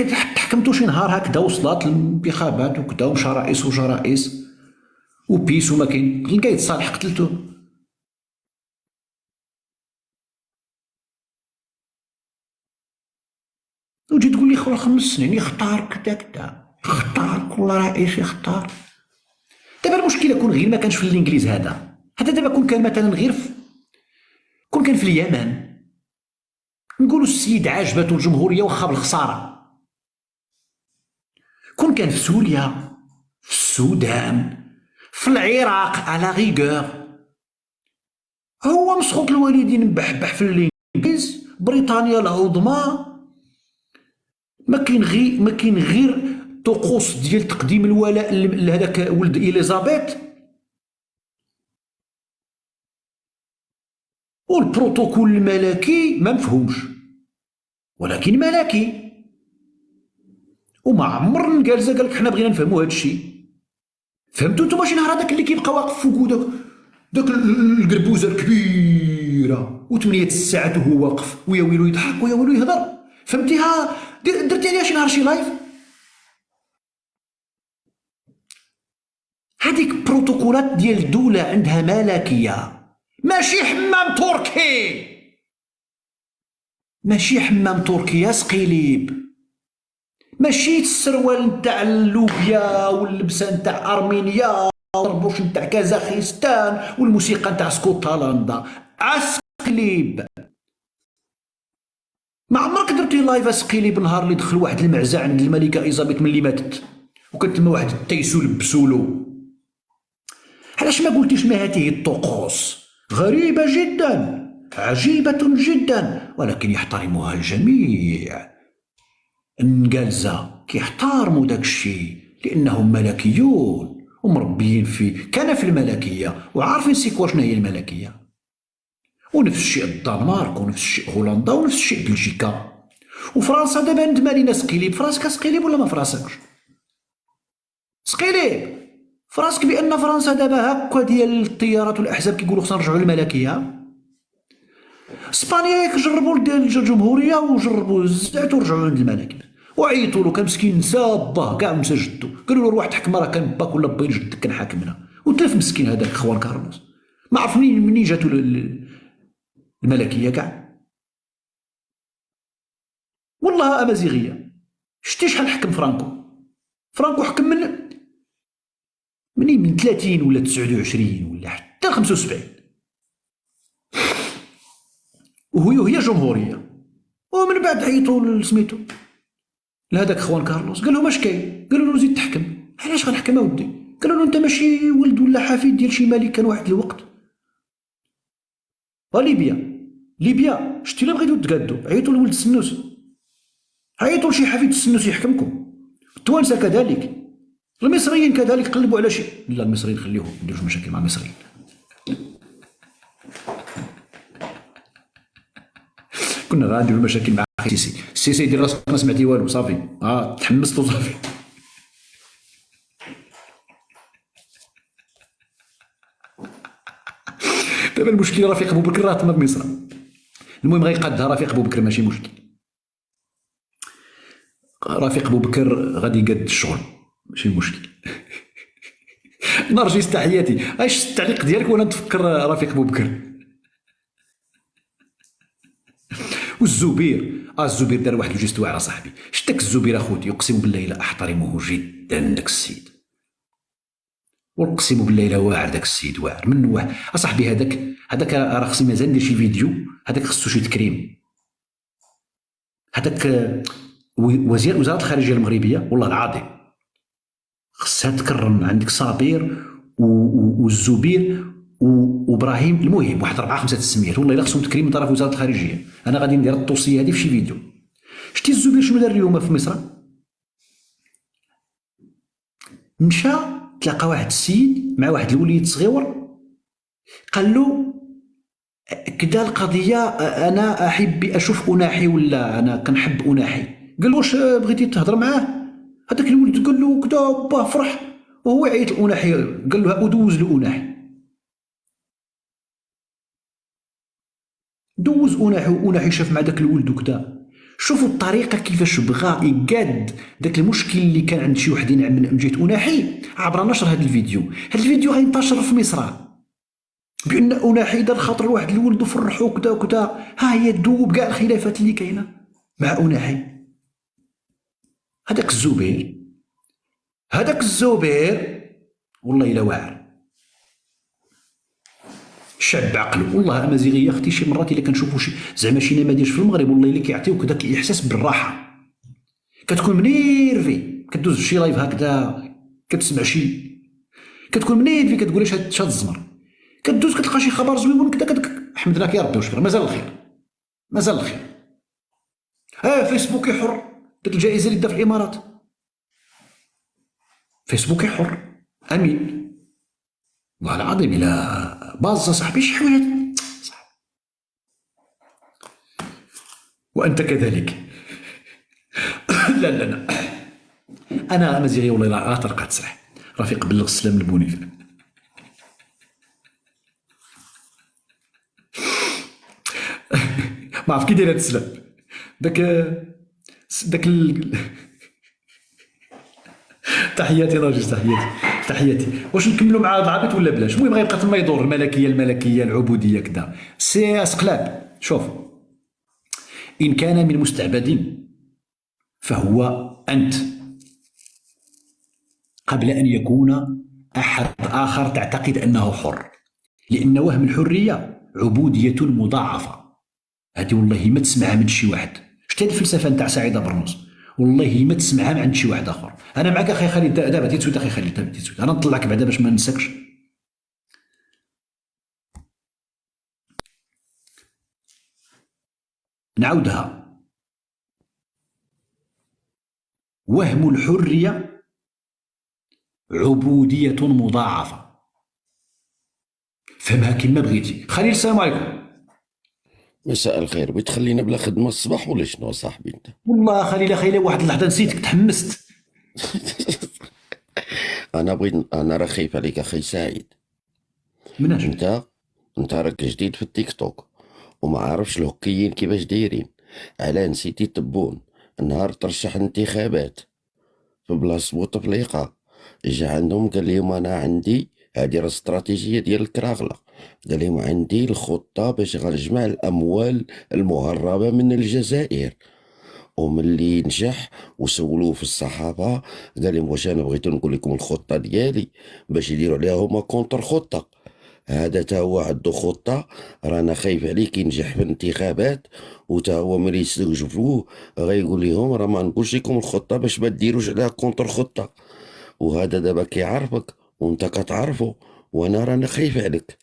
تحكمتو شي نهار هكذا وصلات الانتخابات وكذا ومشى رئيس وجا رئيس وبيس وما كاين لقيت صالح قتلتو. وتجي تقول لي خويا 5 سنين يختار كذا كذا، اختار كل رئيس يختار. دابا المشكله كون غير ما كانش في الانجليز هذا دابا كون كان مثلا غير كون كان في اليمن نقولوا السيد عجبته الجمهوريه واخا بالخساره. كون كان في سوريا، في السودان، في العراق على غيغور، هو مسخوط الوالدين مبحبح في الانجليز، بريطانيا العظمى، ما كاين غير طقوس ديال تقديم الولاء لهذاك ولد اليزابيث والبروتوكول الملكي ما مفهومش، ولكن ملكي. وما عمر نقالزا قالك حنا بغينا نفهموا هذا الشيء. فهمتوا نتوما شي نهار هذاك اللي كيبقى واقف فوق داك القربوزه الكبيره و8 ساعات وهو واقف ويا ويلو يضحك ويا ويلو يهضر. فهمتيها؟ درتي عليها شي نهار شي لايف؟ هذيك بروتوكولات ديال دولة عندها ملكية، ماشي حمام تركي، ماشي حمام تركي يا سقيليب، ماشي السروال نتاع اللوبيا واللبسه نتاع ارمينيا والطربوش نتاع كازاخستان والموسيقى نتاع اسكتلندا. اسقليب ما عمرك درتي لايف اسقليب نهار اللي دخل واحد المعزة عند الملكة إيزابيث ملي ماتت وكانت تما واحد التيسو لبسولو؟ علاش ما قلتيش ما هذه الطقوس غريبة جدا عجيبة جدا ولكن يحترمها الجميع؟ النقالزة كيحتارموا داك الشيء لأنهم ملكيون ومربيين كان في الملكية وعارفين سيكوا شنو هي الملكية. ونفس الشيء الدنمارك ونفس الشيء هولندا ونفس الشيء بلجيكا وفرنسا. دابا ندم علينا سقيليب، فراسك سقيليب ولا ما فراسكش؟ سقيليب فراسك بأن فرنسا دابا هكا ديال الطيارات والأحزاب كيقولوا خصنا نرجعوا للملكية. اسبانيا ياك جربوا ديال الجمهورية وجربوا زعتو ورجعوا عند الملكية وعيطوا له، كان مسكين نسى باه كاع ونسى جدو، قالوا له روح تحكم راه كان باك ولا باين جدك كان حاكمنا وتلف مسكين هذاك خوان كارلوس ما عرف منين جاتو الملكية كاع. والله أمازيغية شتي شحال حكم فرانكو حكم من 30 ولا 29 ولا حتى 75 وهي جمهورية. ومن بعد عيطوا لسميتو لهذاك خوان كارلوس قال لهم اش كاين؟ قالوا له زيد تحكم. علاش غنحكم اودي؟ قالوا له انت ماشي ولد ولا حفيد ديال شي ملك كان واحد الوقت. ليبيا شتي لا بغيتو تقادو عيطوا لولد السنوسي، عيطوا لشي حفيد السنوسي يحكمكم. التوانسه كذلك، المصريين كذلك قلبوا على شيء. لا المصريين خليهم ما نديروش مشاكل مع المصريين. كنا غنديروا مشاكل مع السيسي يدير راسك ما سمعتي والو صافي تحمست وصافي. دابا المشكله رفيق بوبكر راه تما بمصر، المهم غيقادها رفيق بوبكر ماشي مشكل. رفيق بوبكر غادي يقاد الشغل ماشي مشكل. نرجس تحياتي. ايش التعليق ديالك وانا نتفكر رفيق بوبكر؟ والزبير الزبير دار واحد الجيست واعر صاحبي. شتاك الزبير اخوتي اقسم بالله الا احترمه جدا داك السيد، واقسم بالله الا واعر داك السيد واعر من واعر اصاحبي. هذاك راه خصني مازال ندير شي فيديو. هذاك خصو شي تكريم. هذاك وزارة الخارجية المغربية والله العظيم خصها تكرم. عندك صابير والزبير وابراهيم، المهم واحد 4 5 تسميات والله الا خصهم تكريم من طرف وزارة الخارجية. انا غادي ندير التوصية هذه في شي فيديو. شتي الزبير شنو دار اليوم في مصر؟ مشى تلاقى واحد السيد مع واحد الوليد صغيور قال له كدا القضية أنا أحب أشوف أناحي ولا أنا كنحب أناحي. قال له واش بغيتي تهضر معاه؟ هذاك الولد قال له كدا باه فرح وهو يعيط لأناحي. قال له أدوز لأناحي، دوز أناحي وأناحي شاف مع داك الولد وكدا شوفوا الطريقه كيفاش بغى يقاد داك المشكل اللي كان عند شي وحدين من جهه اناحي عبر نشر هذا الفيديو. هذا الفيديو غينتشر في مصر بان اناحي دار خاطر واحد الولد فرحو كذا وكذا. ها هي دوب كاع الخلافات اللي كاينه مع اناحي. هذاك الزبير والله الا واعر شاب عقل. والله امازيغيه اختي شي مرات الا كنشوفوا شي زعما شي نماذج في المغرب والله الا كيعطيوك داك الاحساس بالراحه. كتكون منيرفي كدوز في شي لايف هكذا كتسمع شي كتكون منيرفي كتقول اش هاد الزمر كدوز كتلقى شي خبر زوين كذا حمد لك يا ربي وشكرا مازال الخير. فيسبوك حر ديك الجائزه اللي دا في الامارات فيسبوك حر امين والله العظيم الا باز صاحبي شي حوايج صح. وانت كذلك. لا انا امازيغي والله لا طرقه تسرح رفيق بلغ السلام البوني. ما عرف كي داير هاد السلام داك تحياتي راجل تحياتي. واش نكملوا مع العبيط ولا بلاش؟ المهم غيبقى تما يدور الملكيه العبوديه كذا. سي اسقلاب شوف ان كان من مستعبد فهو انت قبل ان يكون احد اخر تعتقد انه حر، لان وهم الحريه عبوديه مضاعفه. هذه والله ما تسمعها من شي واحد. شتي هذه الفلسفه نتاع سعيده برنوس والله ما تسمعها من عند شي واحد اخر. انا معك اخي خالد دابا تيتسويت اخي خالد دابا تيتسويت انا نطلعك بعدا باش ما ننساكش. نعاودها، وهم الحريه عبوديه مضاعفه. فهمها كما بغيتي. خليل السلام عليكم. مساء الخير. بغيت تخلينا بلا خدمه الصباح ولا شنو صاحبي انت؟ والله خليل واحد اللحظه نسيتك تحمست. انا راه خايف عليك اخي سعيد. مناش انت راك جديد في التيك توك وما عارفش الهكيين كيفاش دايرين. على نسيتي تبون النهار ترشح انتخابات في بلاصه بوتفليقه جا عندهم قال لهم انا عندي هذه الاستراتيجيه ديال الكراغله. قال لهم عندي الخطه باش غنجمع الاموال المهربه من الجزائر. وملي نجح وسولوه في الصحافه قال لهم واش انا بغيت نقول لكم الخطه ديالي باش يديروا عليها هما كونتر خطه. هذا تا هو عنده خطه. رانا خايف عليه كي ينجح في الانتخابات وتا هو ملي يستوجبوه غيقول لهم راه ما نقولش لكم الخطه باش ما ديروش عليها كونتر خطه. وهذا دابا كيعرفك وانت كتعرفه وانا رانا خايف عليك.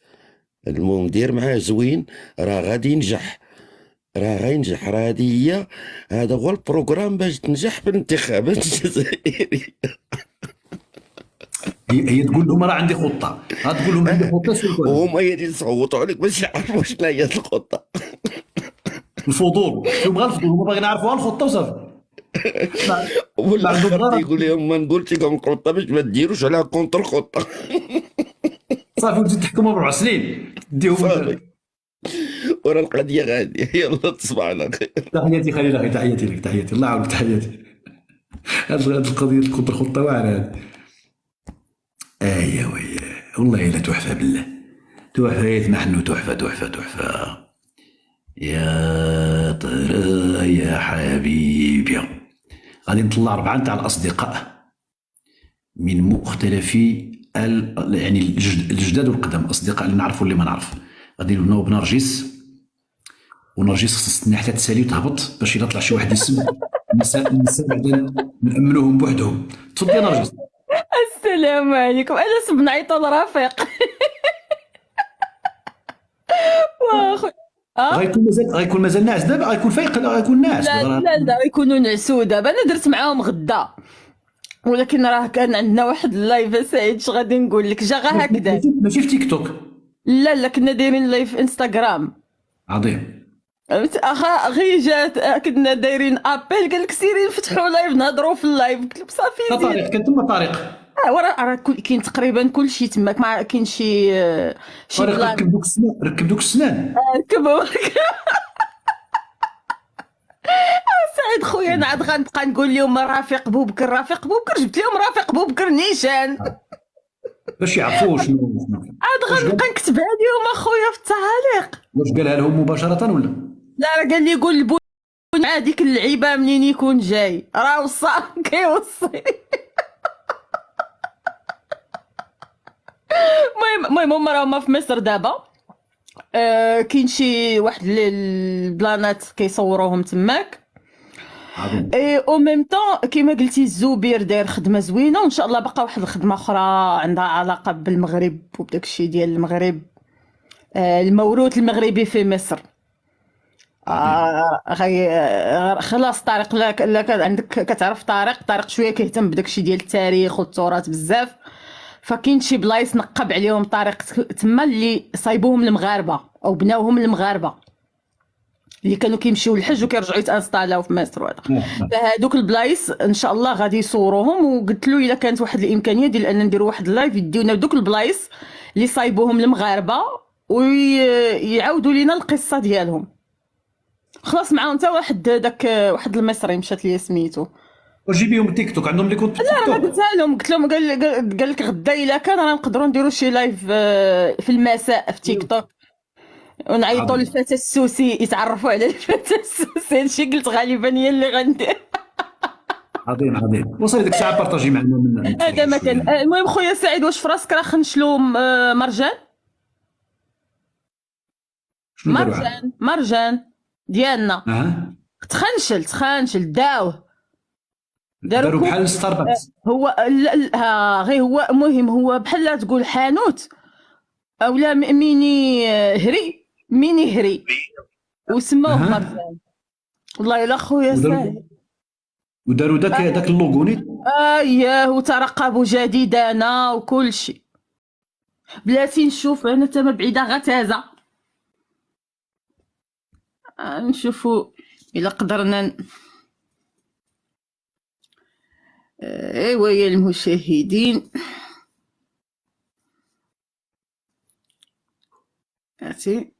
المهم دير معاه زوين راه غادي ينجح. راه غينجح. راه هذا هو البروغرام باش تنجح في الانتخابات الجزائرية. هي تقول لهم راه عندي خطه، تقول لهم عندي خطه وهما يصوتوا عليك باش يعرفوا شنو هي الخطه. الفضول يبغى الفضول هما باغيين يعرفوا الخطه وصافي. والاخر يقول لهم ما نقولش لكم الخطه باش ما ديروش عليها كونتر خطه. صافي وتزيد تحكموا ب4 سنين ديهم. ورا القضيه غاديه. يلا تصبح على خير. تحياتي خليل اخي تحياتي لك تحياتي الله يعاونك تحياتي. هذه القضيه الكونتر خطه واعره هذه. ويا والله الا تحفه بالله تحفه. نحن تحفه يا ترى يا حبيبي. غادي نطلع 4 نتاع الاصدقاء من مختلف يعني الجداد والقدم، اصدقاء اللي نعرفوا اللي ما نعرف. غادي نبناو بنرجس ونرجس خصها تستنى حتى تسالي وتهبط باش الا طلع شي واحد يسمع النساء بعدا نامنوهم بوحدهم. تفضلي نرجس. السلام عليكم. انا نعيطوا لرفيق. واخو غيكون مازال ناعس دابا. غيكون فايق غيكون ناعس. لا غيكونوا نعسوا دابا. انا درت معاهم غدا ولكن راه كان عندنا واحد اللايف سعيد. اش غادي نقول لك جا غير هكذا. ماشي في تيك توك. لا كنا دايرين لايف انستغرام. عظيم. اخا غير جات كنا دايرين ابل قال لك سيري نفتحوا لايف نهضروا في اللايف. قلت له صافي طريق كان تما طريق. راه كاين تقريبا كلشي تماك. ما كاين شي ركب دوك السنان ركبوا. سعيد خويا انا عاد غنبقى نقول لهم رافق بوبكر رافق بوبكر، جبت لهم رافق بوبكر نيشان، باش يعرفوا شنو عاد غنبقى نكتبها لهم اخويا في التعاليق. واش قالها لهم مباشره ولا؟ لا راه قال لي قول البو مع ديك اللعيبه منين يكون جاي راه وصى كيوصي. المهم هما راهما في مصر دابا، كاين شي واحد البلانات كيصوروهم تماك. عظيم. او ميم طون كيما قلتي الزبير داير خدمه زوينه، وان شاء الله بقى واحد الخدمه اخرى عندها علاقه بالمغرب وبداك الشيء ديال المغرب، الموروث المغربي في مصر. خلاص طارق لا كان عندك كتعرف طارق شويه كيهتم بداك الشيء ديال التاريخ والتراث بزاف، فكاين شي بلايص نقب عليهم طارق تما اللي صايبوهم المغاربه او بناوهم المغاربه اللي كانوا كيمشيو للحج وكيرجعوا يتانستالاو في مصر وهذا. فهادوك البلايص ان شاء الله غادي يصوروهم، وقلت له الا كانت واحد الامكانيه ديال ان نديروا واحد اللايف يديونا دوك البلايص اللي صايبوهم المغاربه ويعاودوا لينا القصه ديالهم. خلاص معاهم حتى واحد المصري مشات لي سميتو، وجيبيهم تيك توك، عندهم لي كونت تيك لا توك. قلت لهم قال لك غدا الا كان راه نقدروا نديروا شي لايف في المساء في تيك توك ونعيطوا للفتى السوسي يتعرفوا على الفتى السوسي. هادشي قلت غالبا هي اللي غندير. عظيم وصلي ديك الساعه بارطاجي معنا من هذا ما كان. المهم خويا سعيد، واش في راسك راه خنشلو مرجان شنو داروا عاد؟ مرجان ديالنا تخنشل داوه داروا بحال ستاربكس. هو غير هو مهم، هو بحال تقول حانوت اولا ميني هري وسموه مرجان. والله الا خويا سعيد وداروا داك اللوغو نيت. اييه وترقبوا جديدنا وكل شيء. بلاتي نشوف انا تما بعيده غتازه، نشوفوا الا قدرنا. ايوا يا المشاهدين هاتي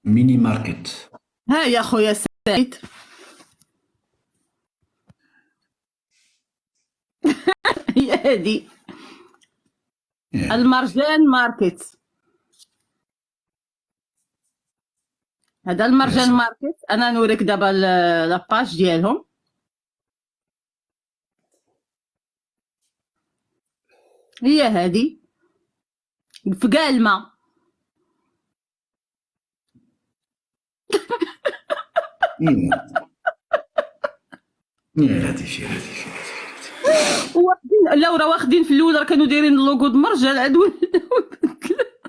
ميني ماركت. ها يا خويا سعيد. هي هادي المرجان ماركت، هذا المرجان ماركت. انا نوريك دابا لاباج ديالهم. هي هادي في كاع الماء. واخدين لا راه واخدين في الاول راه كانوا دايرين اللوغو د مرجان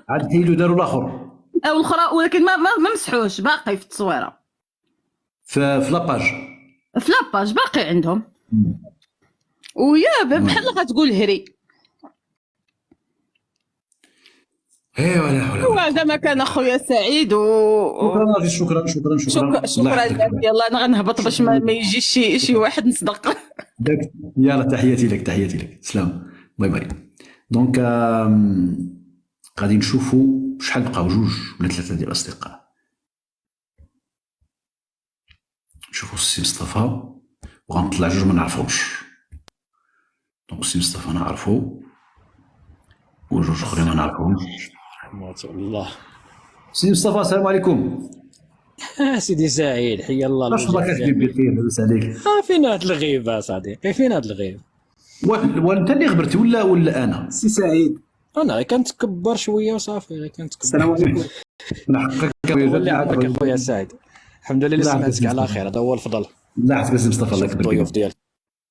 عاد حيدوا داروا الاخر او الاخرى، ولكن ما مسحوش باقي في التصويره في لاباج باقي عندهم. ويا بحال غتقول هري. ايوا لا حول ولا وهذا ما كان اخويا سعيد شكرا لك. يلا انا غنهبط باش ما يجيش شي واحد نصدق. يلا تحياتي لك سلام باي. دونك غادي نشوفوا شحال بقاو، 2 ولا 3 ديال الاصدقاء. نشوفوا السي مصطفى وغنطلع 2 ما نعرفهمش. دونك السي مصطفى نعرفو و2 اخرين ما نعرفهمش. رحمة الله. سي مصطفى السلام عليكم. سيدي سعيد حيا الله. واش الله كتجيب بخير لاباس عليك؟ فين هاد الغيبة صديقي، فين هاد الغيبة؟ وانت اللي غبرتي ولا انا؟ سي سعيد انا كنتكبر شويه وصافي كنتكبر. السلام عليكم. نحقك ولي عافاك يا خويا سعيد. الحمد لله سمعتك على خير، هذا هو الفضل. لا عافاك سي مصطفى الله يكبر الضيوف ديالك.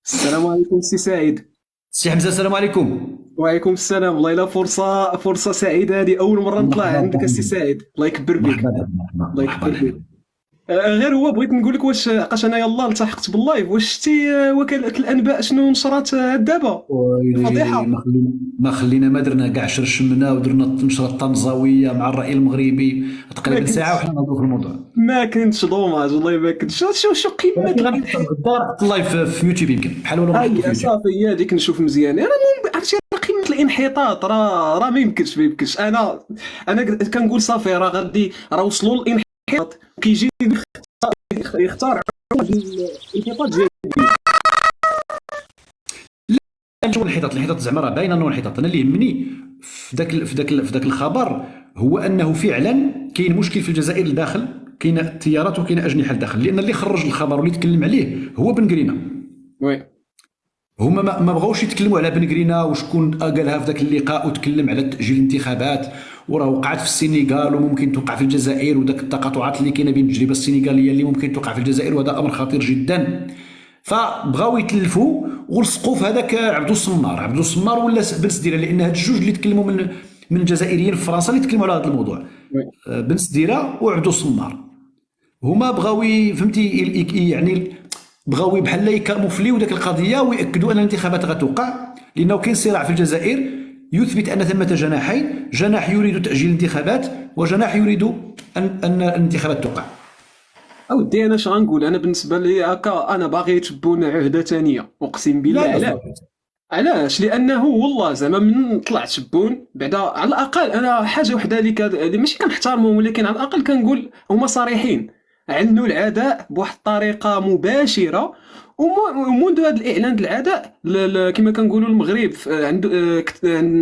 السلام عليكم سي سعيد. سي حمزه السلام عليكم. وعليكم السلام. والله الا فرصه سعيده، هذه اول مره نطلع عندك السي سعيد. الله يكبر بك. الله يكبر بك. غير هو بغيت نقول لك واش عقاش انا يلاه التحقت باللايف، واش شتي وكاله الانباء شنو نشرات دابا؟ فضيحه. ما خلينا ما درنا كاع، شرشمنا ودرنا النشره الطنزاويه مع الراي المغربي تقريبا ساعه وحنا نهضروا في الموضوع. ما كنتش دوماج والله ما كنتش. شو قيمه اللايف في يوتيوب يمكن بحال ولا صافي هي هذيك نشوف مزيان. انا عرفتي قيمه الانحطاط راه ما يمكنش. انا كنقول صافي راه غادي راه وصلوا للانحطاط، كيجي يختار الانحطاط ديال شو الانحطاط زعما راه باين انه انحطاط. انا اللي يهمني في ذاك الخبر هو انه فعلا كاين مشكل في الجزائر الداخل، كاين تيارات وكاين اجنحه لداخل، لان اللي خرج الخبر واللي تكلم عليه هو بن قرينه. وي هما ما بغاوش يتكلموا على بن قرينه وشكون قالها في ذاك اللقاء، وتكلم على تاجيل الانتخابات وراه وقعت في السنغال وممكن توقع في الجزائر، وذاك التقاطعات اللي كاينه بين التجربه السنغاليه اللي ممكن توقع في الجزائر، وهذا امر خطير جدا. فبغاو يتلفوا ولصقوا في هذاك عبدو السمار ولا بن سديره، لان هاد الجوج اللي تكلموا من الجزائريين في فرنسا اللي تكلموا على هذا الموضوع، بن سديره وعبدو السمار، هما بغاو فهمتي يعني بغاو بحال يكاموفليو ديك القضيه ويأكدوا ان الانتخابات غتوقع، لانه كاين صراع في الجزائر يثبت ان ثمه جناحين، جناح يريد تاجيل الانتخابات وجناح يريد ان الانتخابات توقع. اودي انا اش غنقول، انا بالنسبه لي هكا انا باغي تبون عهده ثانيه، اقسم بالله. علاش؟ لانه والله زعما من طلع تبون بعدا على الاقل انا حاجه وحده اللي ماشي كنحترمهم، ولكن على الاقل كنقول هما صريحين، عنوا العداء بواحد الطريقه مباشره. ومنذ هذا الاعلان ديال العداء كما كنقولوا المغرب عنده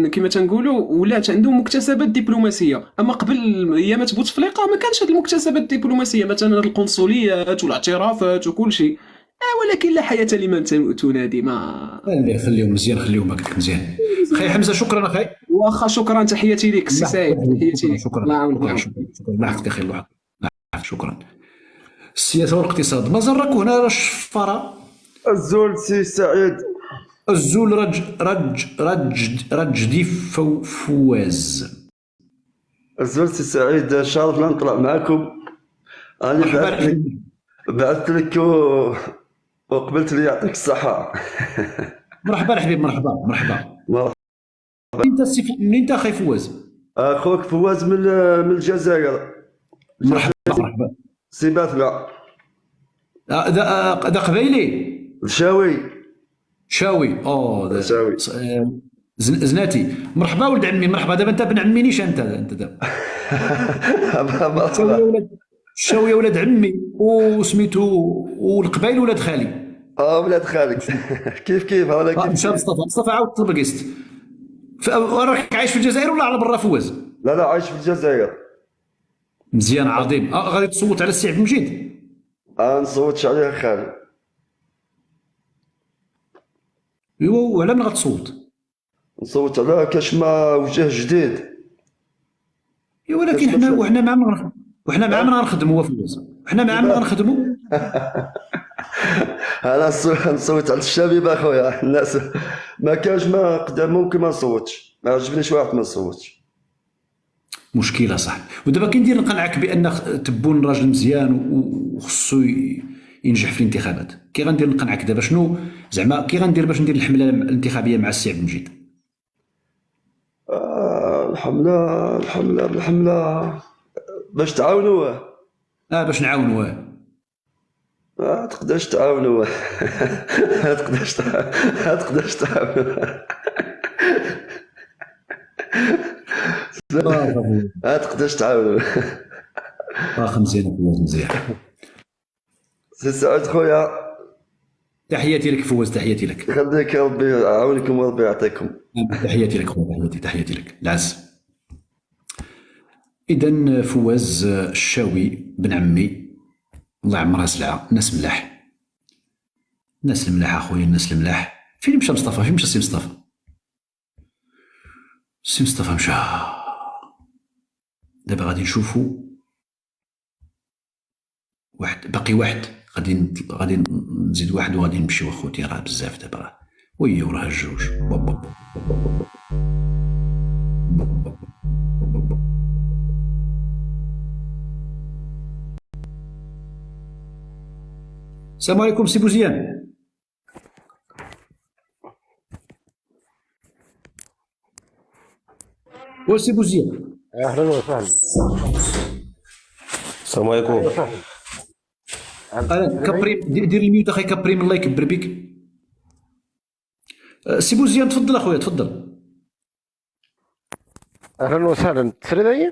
كما تنقولوا ولات عنده مكتسبات دبلوماسيه. اما قبل ايامات بوتفليقه ما كانش هذه المكتسبات الدبلوماسيه، مثلا القنصليات والاعترافات وكل شيء. ولكن لا حياه لمن تنادي. ما خليهم مزيان، خليهم هكاك مزيان. خي حمزه شكرا اخي. واخا شكرا، تحياتي لك سي سعيد، تحياتي لك. شكرا، الله يعاونك. الله يحفظك اخي، الله يحفظك. شكرا. السياسه والاقتصاد مازال راكو هنا راه الشفاره. الزول سي سعيد. الزول رجدي فواز. الزول سي سعيد، شرفنا نطلع معكم. انا بعثت لك وقبلت لي يعطيك الصحة. مرحبا الحبيب، مرحبا. منين انت اخي فواز؟ اخوك فواز من الجزائر. مرحبا. سي باثبع. هذا قبيلي؟ شاوي. شاوي. زناتي. مرحبا ولد عمي، مرحبا. دابا انت ابن عمي نيشان انت دابا. الشاوي ولاد عمي وسميتو، والقبايل ولاد خالي. ولاد خالك. كيف انا كيف. مشى مصطفى عاود طلبقيست. راك عايش في الجزائر ولا على برا فواز؟ لا عايش في الجزائر. مزيان عظيم. غادي تصوت على السي عبد المجيد؟ نصوتش عليه خالي. ايوا، وعلى من غتصوت؟ نصوت على كشما وجه جديد. ايوا ولكن حنا مع من غنخدموا فواز، حنا مع من غنخدموا. انا نصوت على الشباب اخويا. الناس ما كانش ما قدام ممكن ما نصوتش، ما عجبنيش واحد ما نصوتش. مشكله صح. ودابا كي ندير نقنعك بان تبون راجل مزيان وخصو ينجح في الانتخابات؟ كي غندير نقنعك دابا شنو زعما كي غندير باش ندير الحمله الانتخابيه مع السي عبد المجيد؟ الحمله باش تعاونوه. باش نعاونوه. ما تقدرش تعاونوه. ما تقدرش تعاونوه. ما تقدرش تعاونوه. واخا مزيان فواز، مزيان. سي سعود خويا، تحياتي لك فواز، تحياتي لك. يخليك ربي يعاونكم وربي يعطيكم. تحياتي لك خويا، تحياتي لك العز. اذا فواز الشاوي بن عمي، الله يعمرها سلعه، ناس ملاح، الناس الملاح اخويا، الناس الملاح. فين مشى مصطفى؟ فين مشى السي مصطفى؟ السي مصطفى مشى. دابا غادي نشوفوا واحد، باقي واحد، غادي نزيد واحد وغادي نمشيو اخوتي. راه بزاف دابا، ويو راه الجوج. السلام عليكم سي بوزيان. وسي بوزيان. اهلا وسهلا. السلام عليكم. انا كبريم، دير الميوت اخي كبريم، الله يكبر بك. سي بوزيان تفضل اخويا، تفضل. اهلا وسهلا تسري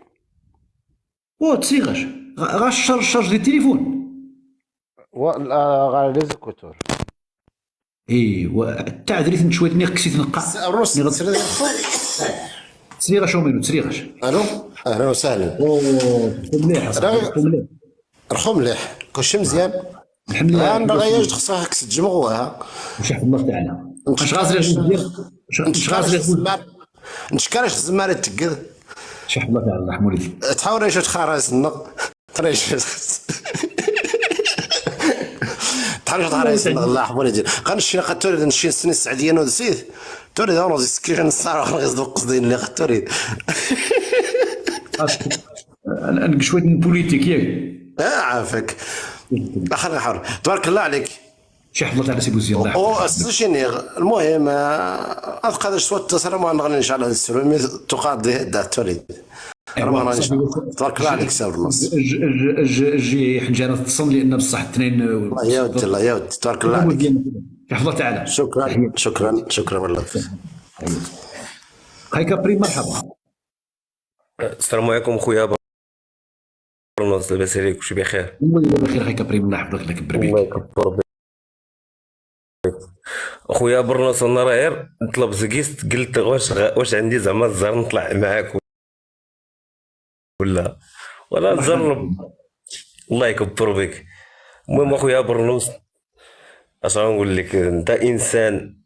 تسيغاش غاش الشارج ديال التليفون. غير لي زيكوتور التعذريت شويه كسيت نقع الروس تسري تسريغاش ومنو تسريغاش. الو اهلا وسهلا مليح مليح. رحو مليح كلشي مزيان. الحمد لله. انا غياج خصها تجمعوها وش الله تعالى اش غازري اش غازري نشكرش الزمارة تقد شح الله تعالى الله حمولي تحاول ايش تخرج تريش تحاول تخرج الله حمولي غنمشي قتوري نمشي نسني السعديه نسيت توري داون زيسكيشن الصراحه غيصدق قصدي اللي قتوري انا شويه من بوليتيك ياك عافاك اخر حر تبارك الله عليك شي حفظت على سي بوزي الله يحفظك. شنو المهم ابقى سوى التسرع ما نغني ان شاء الله السلومي تقاضي التوليد تبارك الله عليك سير النص جي حنجانه تصل لان بصح الاثنين الله يا ودي الله يا ودي تبارك الله عليك حفظت تعالى. شكرا والله هاي بريم مرحبا. السلام عليكم خويا برنوس لاباس عليك وشي بخير؟ بخير هاي بريم الله يحفظك لك الله بربيك. يكبر بك اخويا برنوس. انا راه غير نطلب زكيست قلت واش عندي زعما الزهر نطلع معاك ولا نجرب. الله يكبر بك. المهم اخويا برنوس اش غنقول لك انت انسان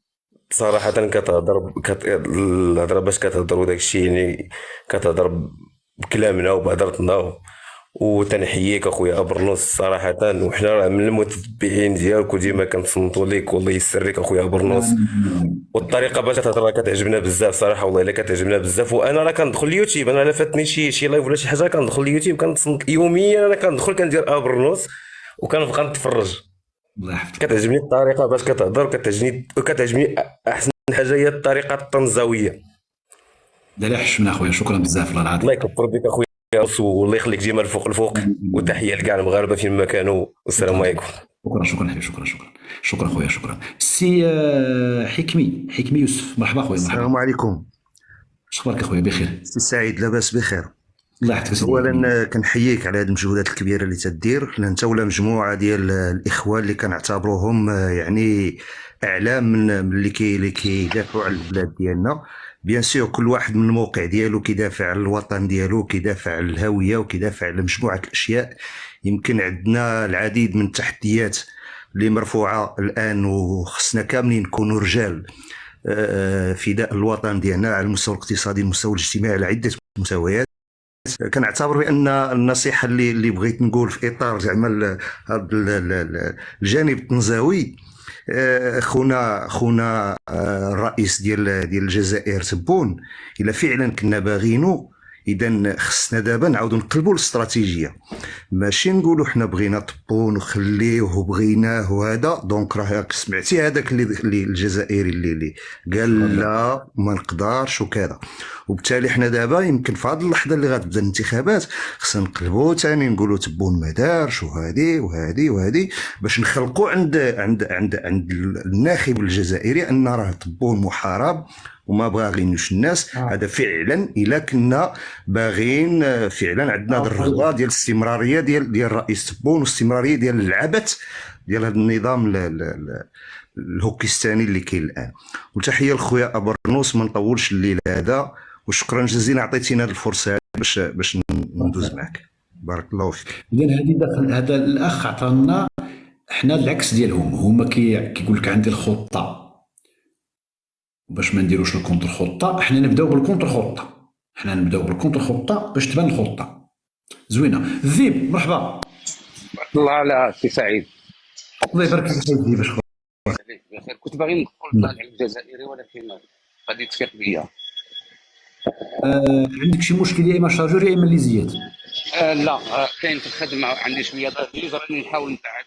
صراحه كتهضر الهضره باش كتهضر وداك الشيء يعني كتهضر بكلامنا وبهضرتنا وتنحييك اخويا برنوس صراحه. وحنا راه من المتتبعين ديالك وديما كنصنتوا لك والله يسر لك اخويا برنوس. والطريقه باش كتهضر راه كتعجبنا بزاف صراحه والله الا كتعجبنا بزاف. وانا راه كندخل اليوتيوب انا لا فاتني شي لايف ولا شي حاجه كندخل اليوتيوب كنتصنت يوميا انا كندخل كندير برنوس وكنبقى نتفرج. الله يحفظك. كتعجبني الطريقه باش كتهضر وكتعجبني احسن حاجه هي الطريقه الطنزاويه. لا حشمنا اخويا شكرا بزاف الله العظيم. الله يكبر بك اخويا والله يخليك ديما الفوق وتحيه لكاع المغاربه فين ما كانوا والسلام عليكم. شكرا حبيبي شكرا خويا شكرا. سي حكمي يوسف مرحبا خويا. مرحبا السلام عليكم. اخبارك اخويا؟ بخير سي سعيد لاباس بخير. الله يحفظك. اولا كنحييك على هذه المجهودات الكبيره اللي تدير انت ولا مجموعه ديال الاخوان اللي كنعتبروهم يعني اعلام من اللي كيدافعوا على البلاد ديالنا. بيان سور كل واحد من الموقع ديالو كيدافع على الوطن ديالو كيدافع على الهويه وكيدافع على مجموعه الاشياء. يمكن عندنا العديد من التحديات اللي مرفوعه الان وخصنا كاملين نكونوا رجال فداء الوطن ديالنا على المستوى الاقتصادي المستوى الاجتماعي على عده مستويات. كنعتبر بان النصيحه اللي بغيت نقول في اطار زعما هذا الجانب التنزوي خونا الرئيس ديال الجزائر تبون الا فعلا كنا باغينو اذا خصنا دابا نعاودوا نقلبوا الاستراتيجيه. ماشي نقولوا حنا بغينا طبون وخليوه وبغيناه وهذا دونك راك سمعتي هذاك اللي الجزائري اللي قال لا ما نقدرش وكذا. وبالتالي حنا دابا يمكن في هذه اللحظه اللي غتبدا الانتخابات خصنا نقلبوا ثاني نقولوا تبون ما دارش وهذه باش نخلقوا عند الناخب الجزائري ان راه تبون محارب وما باغينوش الناس. هذا فعلا الا كنا باغين فعلا عندنا الرغبه ديال الاستمراريه ديال الرئيس تبون واستمراريه ديال العبث ديال هذا النظام الهوكستاني اللي كاين الان. وتحيه لخويا برنوس ما نطولش الليل هذا وشكرا جزيلا عطيتينا هذه الفرصه باش ندوز معك. بارك الله فيك. اذا هذا الاخ عطانا حنا العكس ديالهم. هما كيقول لك عندي الخطه باش ما نديروش الكونتر خطه. حنا نبداو بالكونتر خطه باش تبان الخطه زوينه. ذيب مرحبا. الله على سي سعيد. الله يبارك فيك سيدي. باش بخير كنت باغي نقول طالع الجزائري ولكن غادي تفيق بيا. عندك شي مشكل يا اما شارجور يا اما ليزيات؟ لا كاين في الخدمه عندي شويه ضجيج راني نحاول نبعد